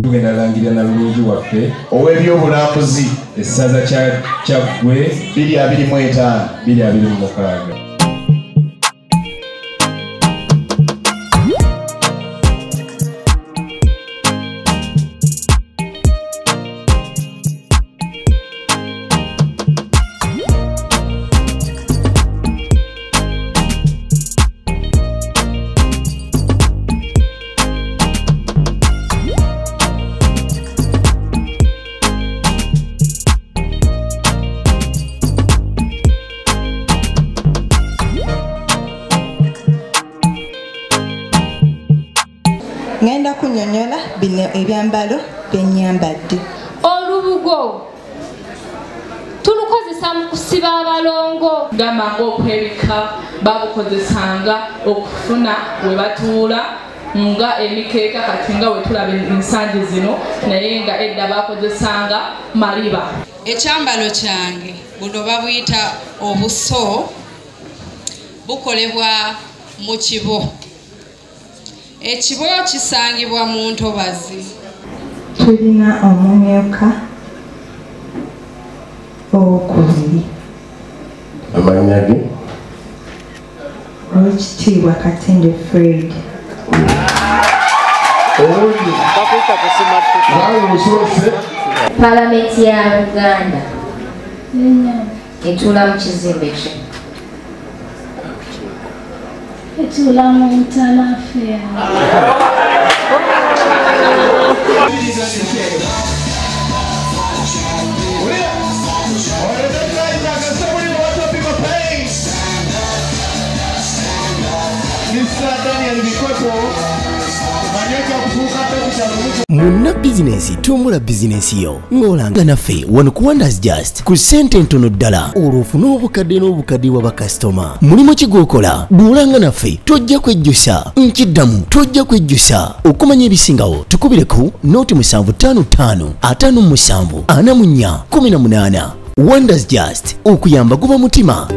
Tugenda langirira na Lulungi waffe ow'ebyobulambuzi essaza Kyaggwe 2025 2026. Ngenda kunnyonnyola bino ebyambalo bye nnyambadde. Olubugo tulukozesa mu kusiba abalongo. Gamba ng'okwebika babukozesanga okufuna we batuula nga emikeeka kati nga we tulaba ensangi zino naye nga edda bakozesanga maliba. Ekyambalo kyange buno babuyita obuso bukolebwa mu kibo. Ekibo kisangibwa mu ntobazi. Tulina omumyuka owokubiri. Amannya ge? Oweekitiibwa Katende Fred. Owundi naawe osoose Palamenti ya Uganda etuula mu kizimbe ki? Etuula mu Ntalaafeya. Munna bizinesi tumbula bizinesi yo ng'olanga naffe wano ku Wonders Just ku ssente ntono ddala olwo ofune obukadde n'obukadde wa bakasitoma. Mulimu ki gw'okola? Duulanga naffe tojja kwejjusa, nkiddamu tojja kwejjusa. Okumanya ebisingawo tukubire ku nooti 755 57 44 18. Wonders Just okuyamba guba mutima.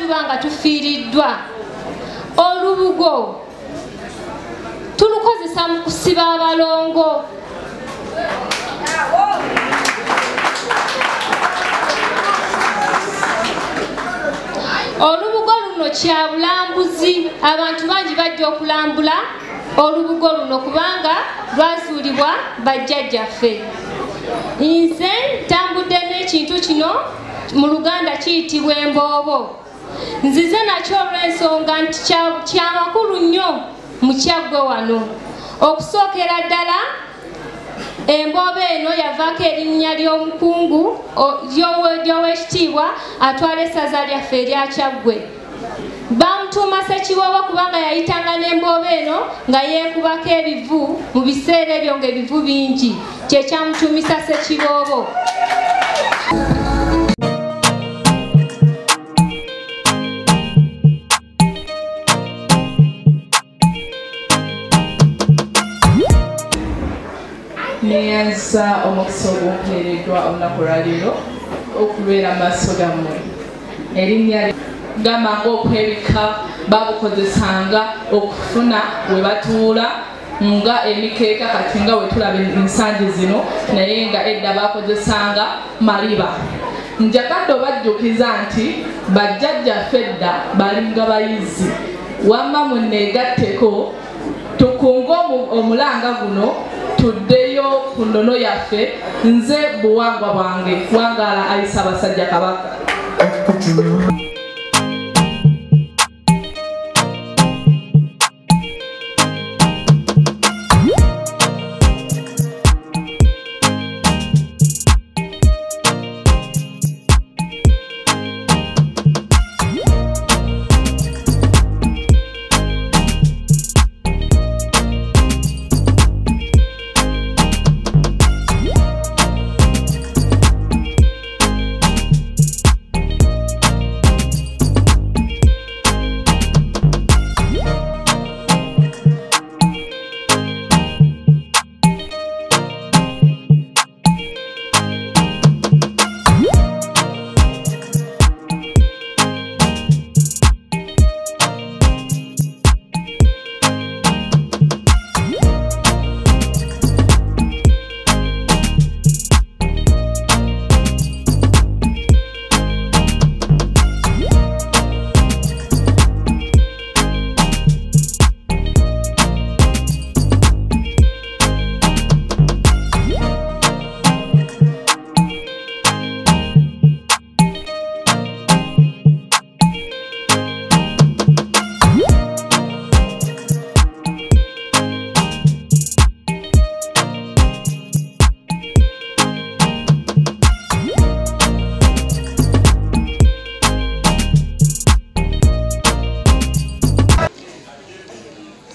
tubanga tufiiriddwa olubugo tulukozesa mu kusiba abalongo olubugo luno kya bulambuzi abantu bangi bajja okulambula olubugo luno kubanga lwazuulibwa bajjajjaffe nze ntambudde n'ekintu kino mu Luganda kiyitibwa emboobo nzize nakyo olw'ensonga nti kya makulu nnyo mu kyaggwe wano okusookera ddala emboobo eno yavaako erinnya ly'omukungu ly'owekitiibwa atwala essaza lyaffe erya Kyaggwe bamutuuma Ssekiboobo kubanga yayitanga n'emboobo eno nga yeekubako ebivu mu biseera ebyo ng'ebivu bingi kyekyamutuumisa Ssekiboobo. Neyanza omukisa ogumpeereddwa olunaku lwaleero okubeera mu maaso gammwe. Erinnya gamanga okwebika babukozesanga okufuna we batuula nga emikeeka kati nga we tulaba ensangi zino naye nga edda bakozesanga maliba. Njagadde obajjukiza nti bajjajjaffe edda balinga bayizi wamma munneegatteko tukunge omulanga guno tuddeyo ku nnono yaffe nze buwangwa bwange wangaala ayisa abasajja Kabaka.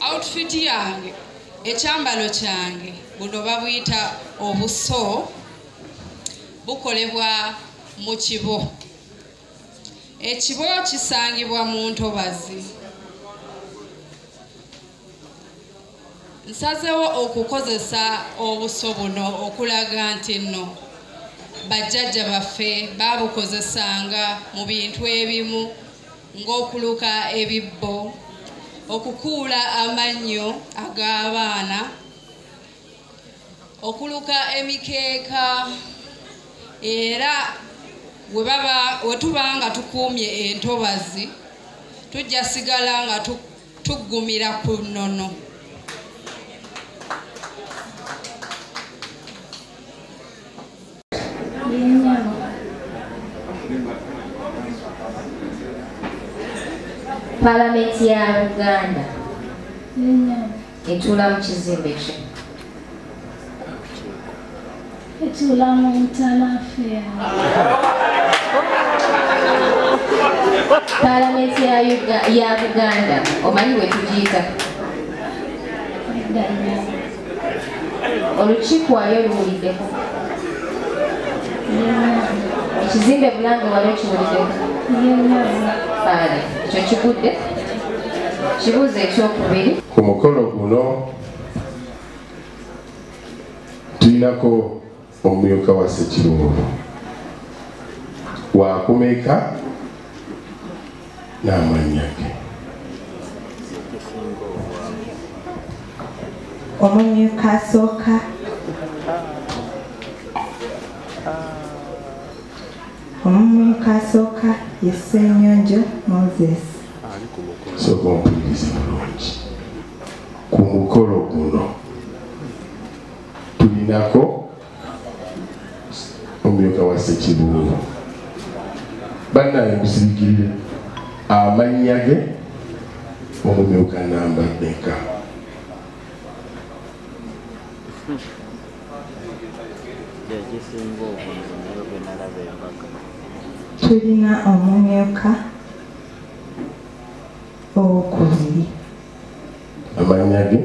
Outfit yange ekyambalo kyange buno babuyita obuso bukolebwa mu kibo. Ekibo kisangibwa mu ntobazi. Nsazeewo okukozesa obuso buno okulaga nti nno bajjajja baffe baabukozesanga mu bintu ebimu ng'okuluka ebibbo, okukuula amannyo ag'abaana, okuluka emikeeka, era we tuba nga tukuumye entobazi tujja sigala nga tuggumira ku nnono. Palamenti ya Uganda etuula mu kizimbe ki? Etuula mu Ntalaafeya. Palamenti ya Uganda omanyi bwe tugiyita? Olukiiko wali oluwuliddeko? Ekizimbe Bulange wali okiwuliddeko? Bale, ekyo kigudde. Kibuuzo ekyokubiri. Ku mukolo guno tulinako omumyuka wa Ssekirungu wakumeka n'amannya ge. Omumyuka asooka ye Ssenyonjo Moses. Sooka ompulirize bulungi. Ku mukolo guno tulinako omumyuka wa Ssekibuubu. Bannaye musirikirire amannya ge omumyuka namba mmeka? Tulina omumyuka owokubiri. Amannya ge?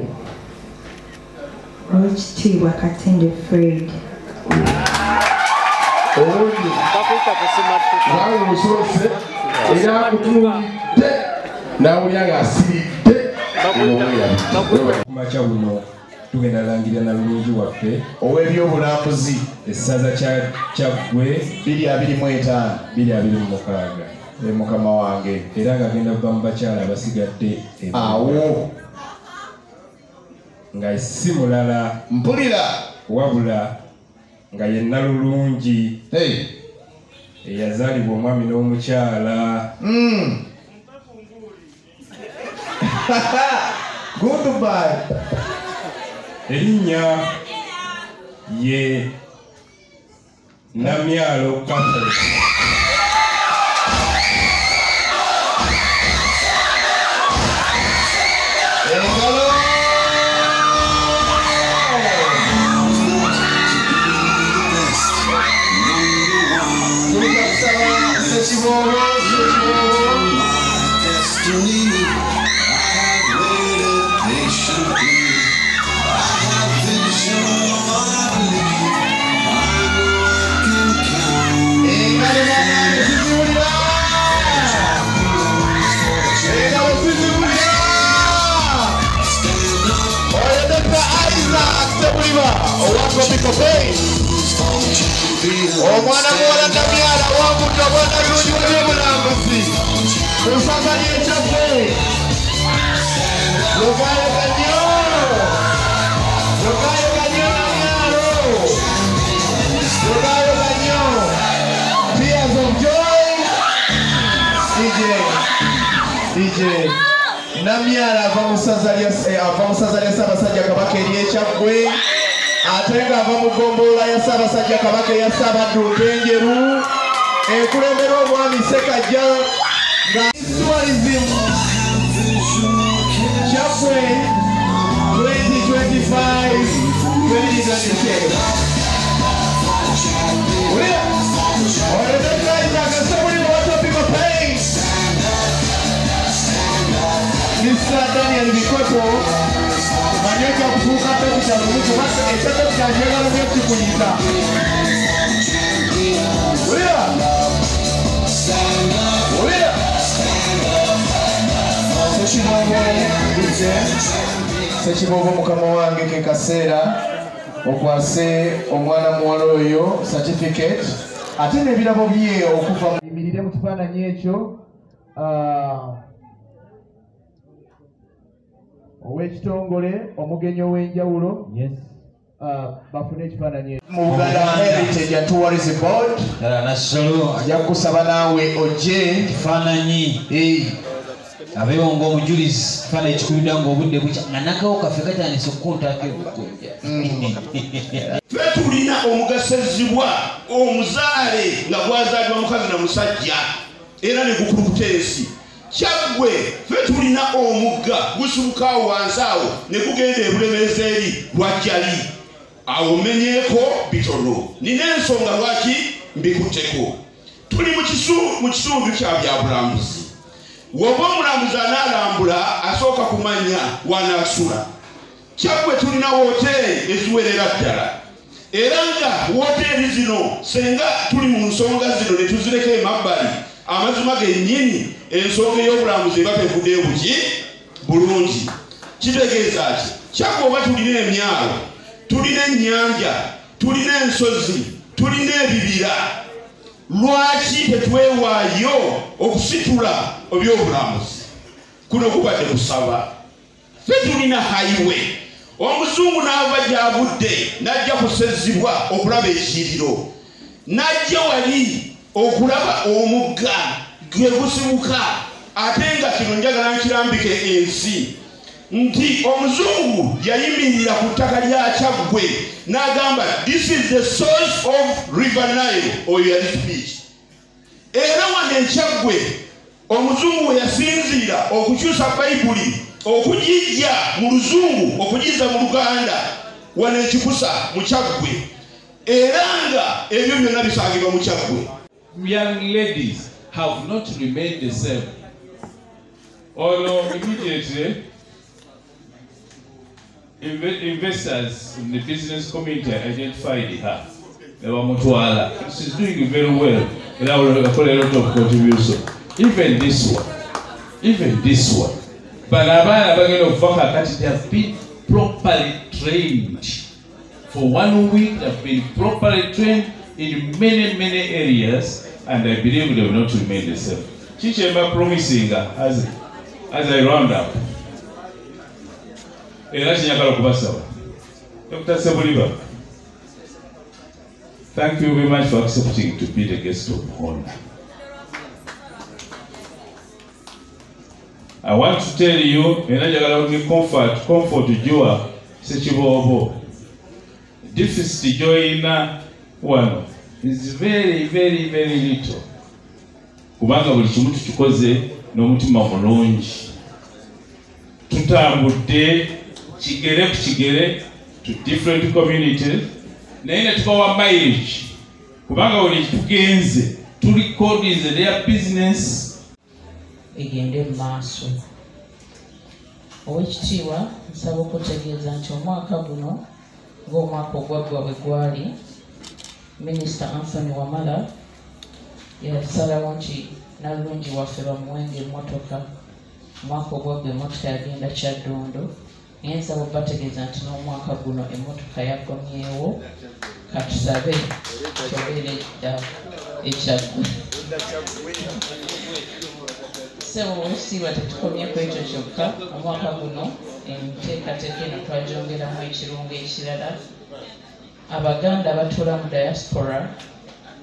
Oweekitiibwa Katende Fred. Ondi nawe omusoose era akutuulidde n'awulira ng'asiridde kumakya buno tugenda langirira na bulungi waffe ow'ebyobulambuzi essaza Kyaggwe 2025 mukama wange era ng'agenda kuva mu bakyala abasigadde awo nga si mulala mpulira wabula nga ye Nnalulungi eyazaalibwa omwami n'omukyala. Goodbye. Erinnya ye Namyalo Catholic. Omwana muwala Namyala wamudde obwana bulungi bw'ebyobulambuzi ensonga y'ekyaffe yogayoga nnyo Namyalo yogayoga nnyo tears of joy. DJ Namyala ava mu ssaza lya Ssaabasajja Kabaka ery'Ekyaggwe ate ng'ava mu ggombolola ya Ssaabasajja Kabaka eya Ssaabaddu Ntenjeru ekulemberwa omwami Ssekajja nga Tourism Kyaggwe 2025-2026. Mr. Daniel Bikoto manyoka kufuka toki cha Mungu basi echato cha jenga lo myo kukuliza. Ulia. Sekibobo mukama wange ke kaseera okwase omwana muwala oyo certificate ate n'ebirabo bye okuva mu imirire mu kifaananyi ekyo ow'ekitongole omugenyi ow'enjawulo bafune ekifaananyi mu Buganda Heritage and Tourism Board ajja kusaba naawe ojje ekifaananyi abeewonga omujulizi kifaananyi kikubidwa ng'obudde bukya nga nakawo kaffe katandise okukuntaako ebukujja ffe tulina omugasezibwa omuzaale nga gwazaalibwa mukazi na musajja era ne gukulukuta ensi Kyaggwe ffe tulina omugga gusubuka awo wansi awo ne gugenda ebulemeezi eri lwajjali awo menyeeko bitono nina ensonga lwaki mbikutteko tuli mu kitundu kya byabulambuzi woba omulambuzi anaalambula asooka kumanya wanaasula Kyaggwe tulina wooteeri eziwerera ddala era nga wooteeri zino senga tuli mu nsonga zino ne tuzireka emabbali amazima gennyini ensonga ey'obulambuzi eba tevuddeyo buki bulungi kitegeeza ki Kyaggwe oba tulina emyalo tulina ennyanja tulina ensozi tulina ebibira lwaki tetwewaayo okusitula ebyobulamuzi kuno kubadde kusaba ffe tulina highway omuzungu n'ava gy'avudde n'ajja kusezibwa okulaba ekiriro n'ajja wali okulaba omugga gwe gusibuka ate nga kino njagala nkirambike ensi nti omuzungu yayimirira ku ttaka lya Kyaggwe n'agamba this is the source of River Nile oyo yali speech era wano Kyaggwe omuzungu we yasinziira okukyusa bayibuli okugijja mu luzungu okugiza mu Luganda wano ekikusa mu Kyaggwe era nga ebyo byonna bisangibwa mu Kyaggwe. Young ladies have not remained the same. Although immediately investors in the business community identified her. She's doing very well. And I will put a lot of contribution. Even this one. But they have been properly trained. For 1 week, they have been properly trained in many areas, and I believe they will not remain the same. Chichemba promising as I round up. Dr. Sebuliba, thank you very much for accepting to be the guest of honor. I want to tell you, comfort Joa Sechibobo. Deficit joina one is very little. Kubanga buli kimu tukikoze n'omutima mulungi. Tutambudde kigere ku kigere to different communities naye ne tubawa mileage kubanga buli tugenze tulikodinze their business egende mu maaso. Owekitiibwa nsaba okutegeeza nti omwaka guno ng'omwaka ogwaggwa bwe gwali Minisita Anthony Wamala yasalawo nti Nalungi waffe bamuwenga emmotoka. Omwaka ogwaggwa emmotoka yagenda Kyaddondo naye nsaba okubategeeza nti n'omwaka guno emmotoka yaggomyewo katusabe kyobeera edda eKyaggwe. Sebo owekitiibwa tetukomye ku ekyo kyokka. Omwaka guno enteekateeka eno twagyongeramu ekirungo ekirala. Abaganda abatuula mu diaspora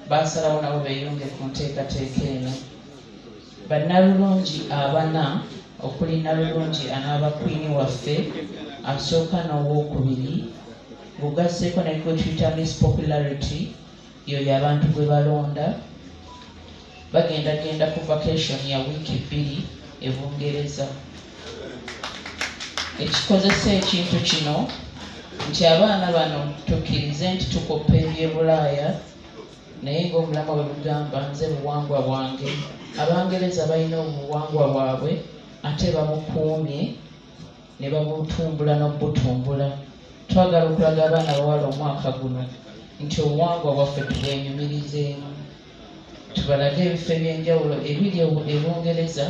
baasalawo nabo beeyunge ku nteekateeka eno. Bannalulungi abana okuli Nalulungi anaaba kwini waffe asooka n'owookubiri ng'ogasseeko ne gwe tuyita Miss Popularity yoyo abantu gwe balonda bagenda ku vacation ya wiiki 2 e Bungereza. Ekikozesa ekintu kino nti abaana bano tukkirize nti tukoppa ebyebulaaya naye ng'obulamu bwe bugamba nze buwangwa bwange. Abangereza balina obuwangwa bwabwe ate babukuumye ne babutumbula n'obutumbula. Twagala okulaga abaana bawala omwaka guno nti obuwangwa bwaffe tubwenyumirizeemu. Tubalage ebifo eby'enjawulo ebiri e Bungereza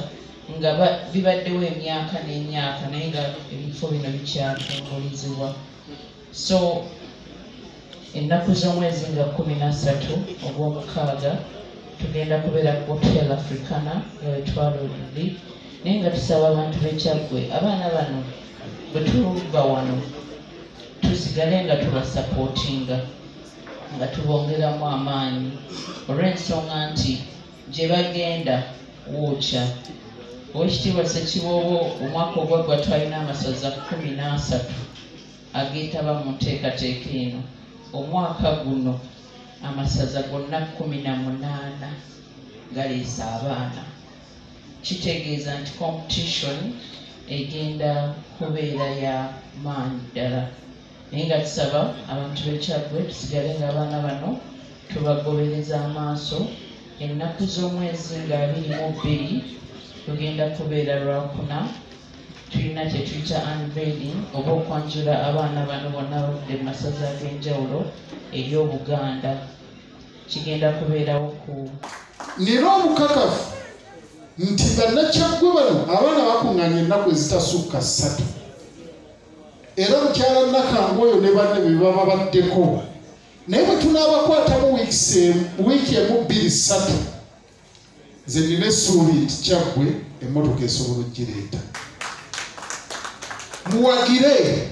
nga bibaddewo emyaka n'emyaka naye nga ebifo bino bikyatumbulizibwa. So ennaku z'omwezi nga 13 ogw'omukaaga tugenda kubeera ku Hotel Africana ewetwala oluli naye nga tusaba abantu b'Ekyaggwe abaana bano bwe tuba wano tusigale nga tubasapootinga nga tubongeramu amaanyi olw'ensonga nti gye bagenda wookya. Owekitiibwa Ssekiboobo omwaka ogwaggwa twalina amasaza 13 ageetaba mu nteekateeka eno. Omwaka guno amasaza gonna 18 galeese abaana. Kitegeeza nti competition egenda kubeera ya maanyi ddala naye nga tusaba abantu b'Ekyaggwe tusigale nga abaana bano tubagobereza amaaso. Ennaku z'omwezi nga 22 tugenda kubeera Lwakuna tulina kye tuyita unveiling oba okwanjula abaana bano bonna abavudde mu masaza ag'enjawulo ery'Obuganda. Kigenda kubeerawo ku nina obukakafu nti Bannakyaggwe bano abaana bakuŋŋaanya ennaku ezitasukka 3 era mukyala Nakangwa oyo ne banne be baba baddeko naye bwe tunaabakwatamu wiiki emu 2 3 nze nina essuubi nti Kyaggwe emmotoka esobola ogireeta. Muwagire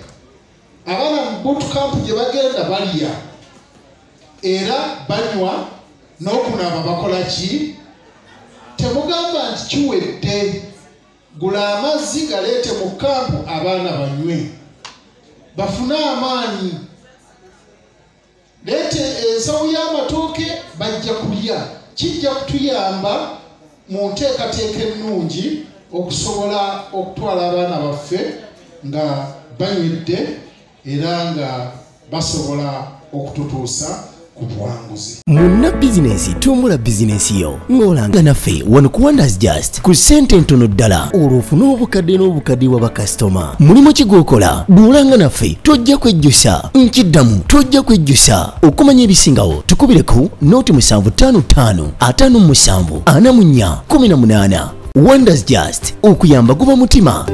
abaana mu bootcamp gye bagenda balya era banywa n'okunaaba bakola ki? Temugamba nti kiwedde, gula amazzi galeete mu kampu abaana banywe bafune amaanyi. Leete ensawo y'amatooke bajja kulya, kijja kutuyamba mu nteekateeka ennungi okusobola okutwala abaana baffe nga banywedde era nga basobola okututuusa ku buwanguzi. Munna bizinesi tumbula bizinesi yo ng'olanga naffe wano ku Wonders Just ku ssente ntono ddala olw'ofuna obukadde n'obukaddiwa bakasitoma. Mulimu ki gw'okola? Duulanga naffe tojja kwejjusa, nkiddamu tojja kwejjusa. Okumanya ebisingawo tukubireko nooti 755 57 44 18. Wonders Just okuyamba guba mutima.